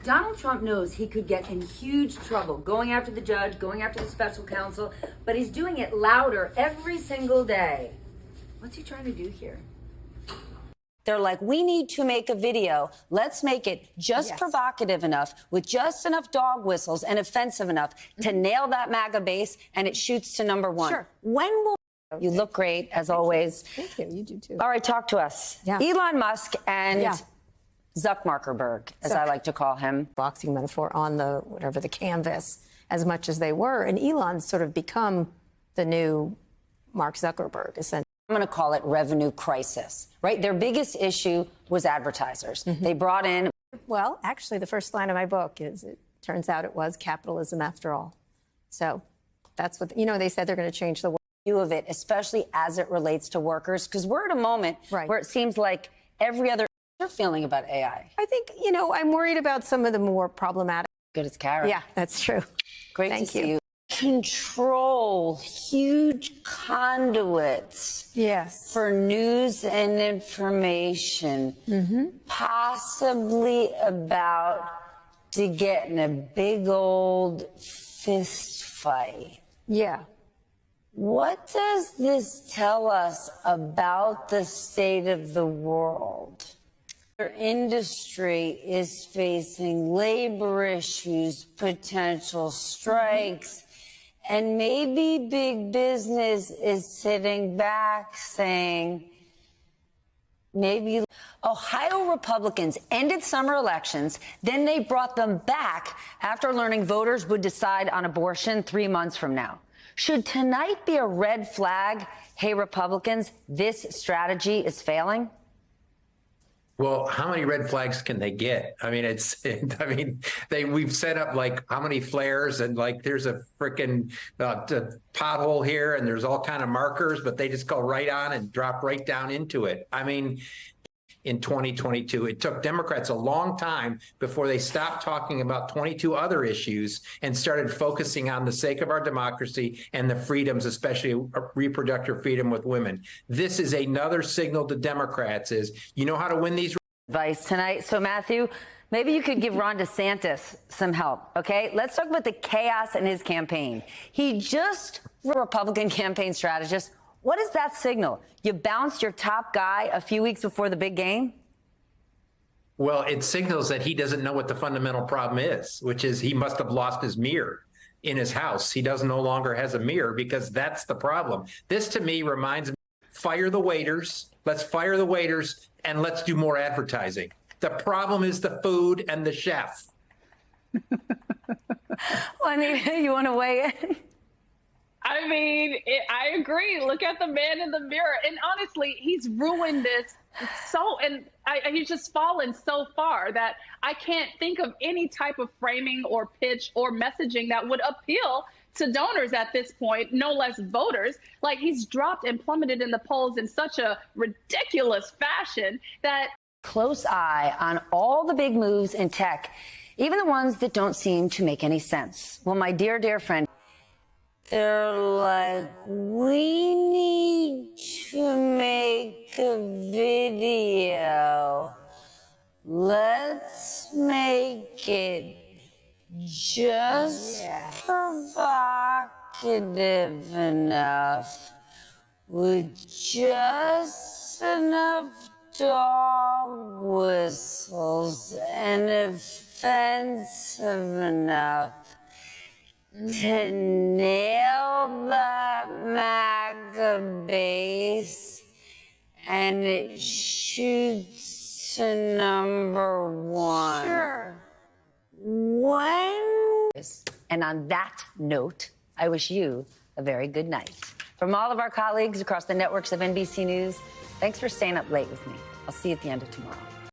Donald Trump knows he could get in huge trouble going after the judge, going after the special counsel, but he's doing it louder every single day. What's he trying to do here? They're like, we need to make a video. Let's make it just provocative enough, with just enough dog whistles and offensive enough to nail that MAGA base, and it shoots to #1. Sure. When will... You look great, as always. Thank you. You do, too. All right, talk to us. Yeah. Elon Musk and Zuckerberg, as I like to call him. Boxing metaphor on the canvas, as much as they were. And Elon's sort of become the new Mark Zuckerberg, essentially. I'm going to call it revenue crisis, right? Their biggest issue was advertisers. They brought in... Well, actually, the first line of my book is, it turns out it was capitalism after all. So that's what, they said they're going to change the world. View of it, especially as it relates to workers, because we're at a moment where it seems like every other... You're feeling about AI. I think, I'm worried about some of the more problematic... Good as Karen. Yeah, that's true. Great to see you. Control huge conduits for news and information, possibly about to get in a big old fist fight. Yeah. What does this tell us about the state of the world? Our industry is facing labor issues, potential strikes, and maybe big business is sitting back saying, maybe... Ohio Republicans ended summer elections, then they brought them back after learning voters would decide on abortion 3 months from now. Should tonight be a red flag? Hey, Republicans, this strategy is failing? Well, how many red flags can they get? I mean, we've set up like how many flares, and like there's a freaking pothole here, and there's all kind of markers, but they just go right on and drop right down into it. I mean, in 2022, it took Democrats a long time before they stopped talking about 22 other issues and started focusing on the sake of our democracy and the freedoms, especially reproductive freedom with women. This is another signal to Democrats is, you know how to win these advice tonight. So, Matthew, maybe you could give Ron DeSantis some help, okay? Let's talk about the chaos in his campaign. He just, Republican campaign strategist, what does that signal? You bounced your top guy a few weeks before the big game? Well, it signals that he doesn't know what the fundamental problem is, which is he must have lost his mirror in his house. He no longer has a mirror, because that's the problem. This, to me, reminds me, fire the waiters. Let's fire the waiters, and let's do more advertising. The problem is the food and the chef. Juanita, you want to weigh in? I mean, I agree. Look at the man in the mirror. And honestly, he's ruined this so, and he's just fallen so far that I can't think of any type of framing or pitch or messaging that would appeal to donors at this point, no less voters. Like, he's dropped and plummeted in the polls in such a ridiculous fashion that... Close eye on all the big moves in tech, even the ones that don't seem to make any sense. Well, my dear, dear friend, they're like, we need to make a video. Let's make it just provocative enough, with just enough dog whistles and offensive enough to nail that MAGA base, and it shoots to #1. Sure. When? And on that note, I wish you a very good night. From all of our colleagues across the networks of NBC News, thanks for staying up late with me. I'll see you at the end of tomorrow.